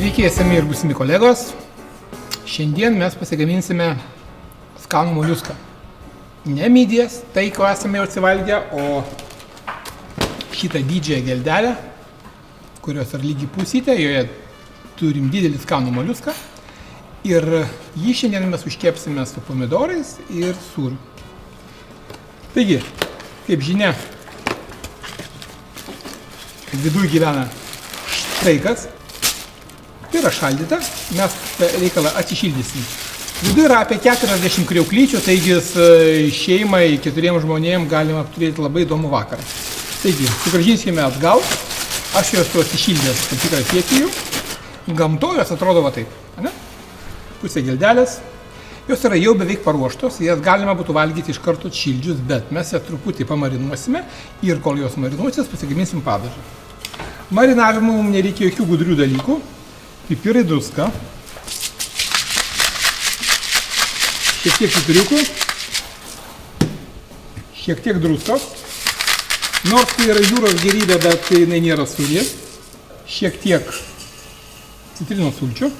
Sveiki, esami ir būsimi kolegos. Šiandien mes pasigaminsime skanų moliuską. Ne midijas, tai ko esame jau atsivalgę, o šitą didžiąją geldelę, kurios yra lygiai pusytė, joje turim didelį skanų moliuską. Ir jį šiandien mes užkepsime su pomidorais ir sūriu. Taigi, kaip žinia, viduje gyvena štraikas. Tai yra šaldyta, mes reikalą atsišildysim. Viduje yra apie 40 kriauklyčių, taigi šeimai, 4 žmonėms galima turėti labai įdomų vakarą. Taigi, sugrąžinsime atgal. Aš jau esu atsišildęs tam tikrą kiekį jų. Gamtoje jos atrodo va taip. Ne? Pusė geldelės. Jos yra jau beveik paruoštos, jas galima būtų valgyti iš karto atšildžius, bet mes jas truputį pamarinuosime ir kol jos marinuosis, pasigaminsim padažą. Marinavimui mums nereikia jokių gudrių dalykų. Pipirai, druska, šiek tiek pipiriukų, šiek tiek druskos, nors tai yra jūros gėrybė, bet jinai nėra sūri, šiek tiek citrinos sulčių,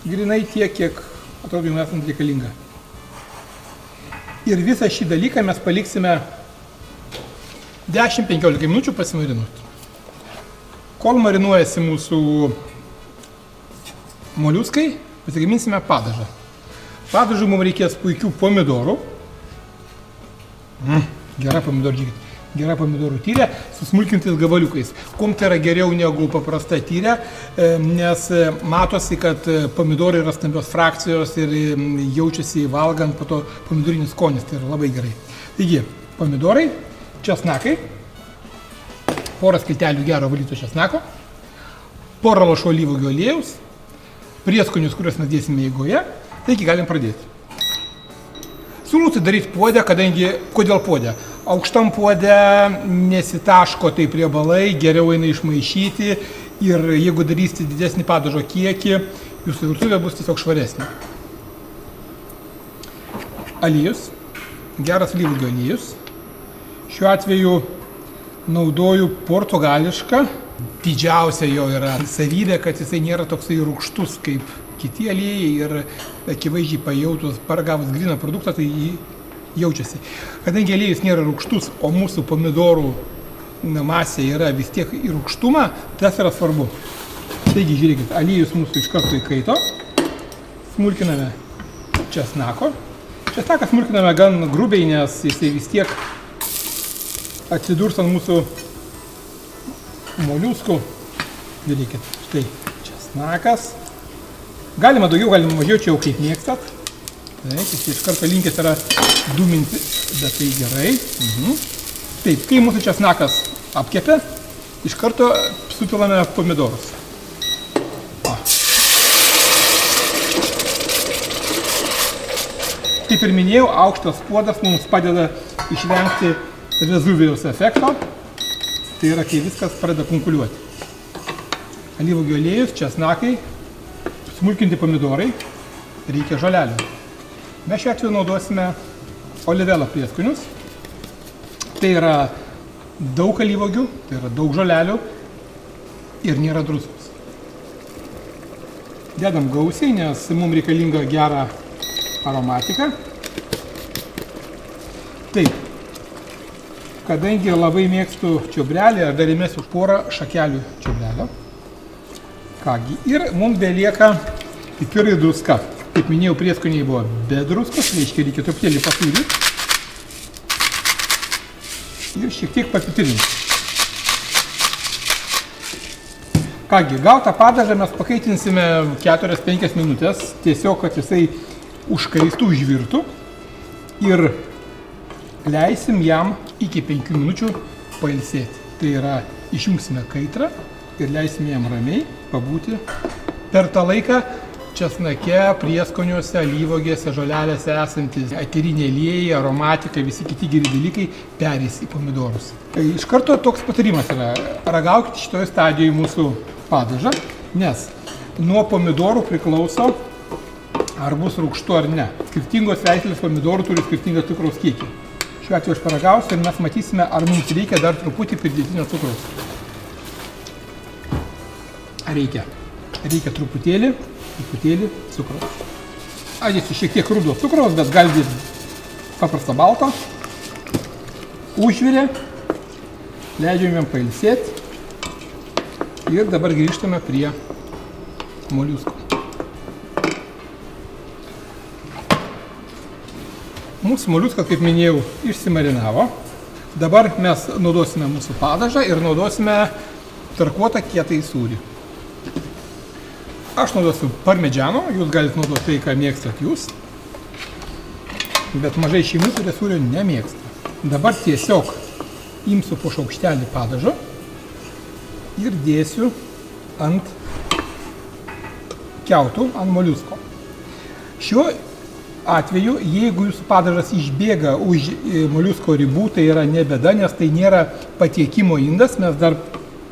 grinai tiek, kiek atrodo jums esant reikalinga. Ir visą šį dalyką mes paliksime 10-15 minučių pasimarinuoti. Kol marinuojasi mūsų moliuskai, pasigaminsime padažą. Padažui mums reikės puikių pomidorų. Gera pomidorų tyrė su smulkintais gabaliukais. Kuom tai yra geriau negu paprasta tyrė, nes matosi, kad pomidorai yra stambios frakcijos ir jaučiasi valgant po to pomidorinis skonis. Tai yra labai gerai. Taigi, pomidorai, česnakai, porą skiltelių gero valyto česnako, porą lašų alyvuogių aliejaus, prieskonius, kuriuos mes dėsime eigoje, taigi galim pradėti. Siūlau tai daryti puodę, kadangi, kodėl puodę? Aukštam puodę nesitaško taip riebalai, geriau eina išmaišyti ir jeigu darysite didesnį padažo kiekį, jūsų virtuvė bus tiesiog švaresnė. Aliejus, geras alyvuogių aliejus. Šiuo atveju naudoju portugališką. Didžiausia jo yra savybė, kad jisai nėra toksai rūgštus kaip kiti aliejai ir akivaizdžiai pajautus, paragavus gryną produktą, tai jį jaučiasi. Kadangi aliejus nėra rūgštus, o mūsų pomidorų masė yra vis tiek į rūgštumą, tas yra svarbu. Taigi, žiūrėkit, aliejus mūsų iš karto įkaito. Smulkiname česnako. Česnaką smulkiname gan grubiai, nes jisai vis tiek atsidurs ant mūsų moliuskų. Žiūrėkit, štai česnakas. Galima daugiau, galima mažiau, čia jau kaip mėgstat. Taip, jis iš karto linkęs yra dūminti, bet tai gerai. Taip, kai mūsų česnakas apkepia, iš karto supilame pomidorus. Kaip ir minėjau, aukštas puodas mums padeda išvengti Vezuvijaus efekto. Tai yra, kai viskas pradeda kunkuliuoti. Alyvuogių aliejus, česnakai, smulkinti pomidorai, reikia žolelių. Mes šiuo atveju naudosime olivelo prieskonius. Tai yra daug alyvuogių, tai yra daug žolelių ir nėra druskos. Dedam gausiai, nes mums reikalinga gera aromatika. Taip. Kadangi labai mėgstu čiobrelį, aš dar įmesiu porą šakelių čiobrelio. Kągi, ir mums belieka pipirai druska. Kaip minėjau, prieskoniai buvo be druskos, reiškia reikia truputėlį pasūrinti. Ir šiek tiek papipirinti. Kągi, gautą padažą mes pakaitinsime 4-5 minutės, tiesiog, kad jisai užkaistų, užvirtų. Ir leisim jam iki 5 minučių pailsėti. Tai yra, išjungsime kaitrą ir leisim jam ramiai pabūti. Per tą laiką česnake, prieskoniuose, alyvuogėse, žolelėse esantys eteriniai aliejai, aromatika, visi kiti geri dalykai perės į pomidorus. Iš karto toks patarimas yra, ragaukite šitoje stadijoje mūsų padažą, nes nuo pomidorų priklauso, ar bus rūgštu ar ne. Skirtingos veislės pomidorų turi skirtingą cukraus kiekį. Šiuo atveju aš paragausiu ir mes matysime, ar mums reikia dar truputį pridėtinio cukraus. Reikia. reikia truputėlį cukraus. Adėsiu šiek tiek rudo cukraus, bet gali paprastą baltą. Užvirė, leidžiam jam pailsėti. Ir dabar grįžtame prie moliuskų. Mūsų moliuskas, kaip minėjau, išsimarinavo. Dabar mes naudosime mūsų padažą ir naudosime tarkuotą kietąjį sūrį. Aš naudosiu parmedžiano, jūs galite naudoti tai, ką mėgstat jūs. Bet mažai šeimų, kurie sūrio nemėgsta. Dabar tiesiog imsiu po šaukštelį padažo ir dėsiu ant kiautų, ant moliusko. Šiuo atveju, jeigu jūsų padažas išbėga už moliusko ribų, tai yra ne bėda, nes tai nėra patiekimo indas. Mes dar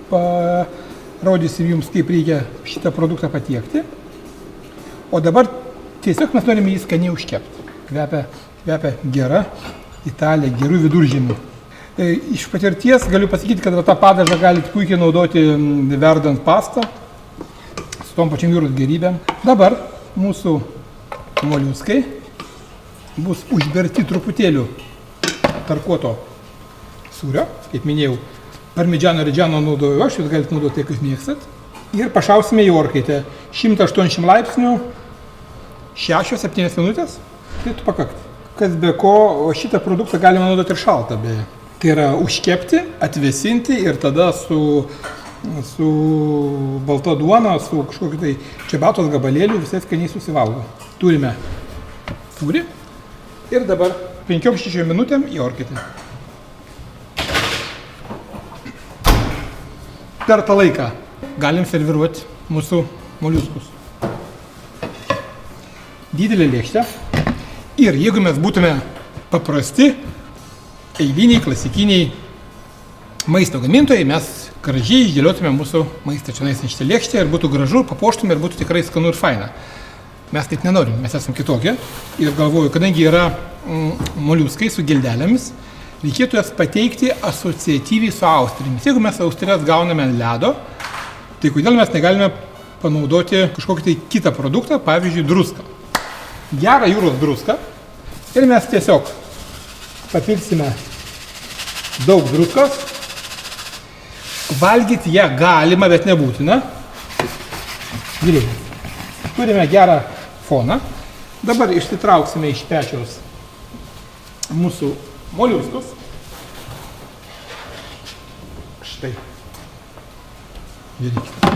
parodysim jums, kaip reikia šitą produktą patiekti. O dabar tiesiog mes norime jį skaniai užkepti. Kvepia gera Italija, gerų viduržemių. Iš patirties galiu pasakyti, kad tą padažą galite puikiai naudoti verdant pastą su tom pačiam jūros gėrybėm. Dabar mūsų moliuskai bus užberti truputėliu tarkuoto sūrio. Kaip minėjau, parmedžiano redžiano naudoju aš, jūs galite naudoti tai, kaip mėgstat. Ir pašausime į orkaitę 180 laipsnių 6-7 minutės. Tai tu pakakti. Kas be ko, šitą produktą galima naudoti ir šaltą beje. Tai yra užkepti, atvėsinti ir tada su balta duona, su kažkokiu tai čiabatos gabalėliu visai skaniai susivalgo. Turime sūrį ir dabar 5-6 minutėm į orkaitę. Per tą laiką galim serviruoti mūsų moliuskus. Didelė lėkštė. Ir jeigu mes būtume paprasti, eiliniai, klasikiniai maisto gamintojai, mes gražiai išdėliotume mūsų maistą čia ant šitą lėkštę ir būtų gražu, papuoštume ir būtų tikrai skanu ir faina. Mes taip nenorim, mes esam kitokie. Ir galvoju, kadangi yra moliuskai su geldelėmis, reikėtų jas pateikti asociatyviai su austrimis. Jeigu mes austrijas gauname ant ledo, tai kodėl mes negalime panaudoti kažkokį tai kitą produktą, pavyzdžiui, druską. Gerą jūros druską ir mes tiesiog papilsime daug druskos. Valgyti ją galima, bet nebūtina. Žiūrėkit, turime gerą foną. Dabar išsitrauksime iš pečiaus mūsų moliuskus. Štai. Žiūrėkit.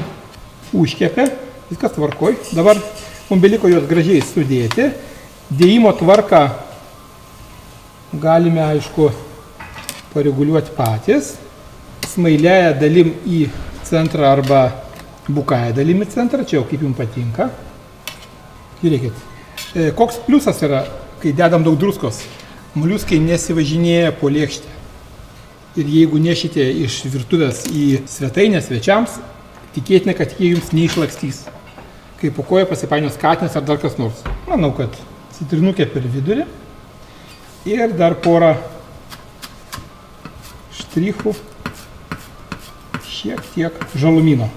Užkepė, viskas tvarkoj. Dabar mums beliko juos gražiai sudėti. Dėjimo tvarką galime, aišku, pareguliuoti patys. Smailiaja dalim į centrą arba bukaja dalim į centrą, čia jau kaip jums patinka. Žiūrėkit, koks pliusas yra, kai dedam daug druskos. Moliuskai nesivažinėja po lėkštę. Ir jeigu nešite iš virtuvės į svetainę svečiams, tikėtina, kad jie jums neišlakstys. Kai po koją pasipainios katinas ar dar kas nors. Manau, kad citrinukė per vidurį. Ir dar porą štrichų, šiek tiek žalumino.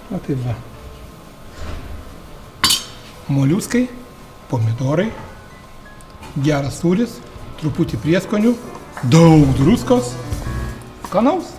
Na tai va. Moliuskai, pomidorai, geras sūris, truputį prieskonių, daug druskos, skanaus.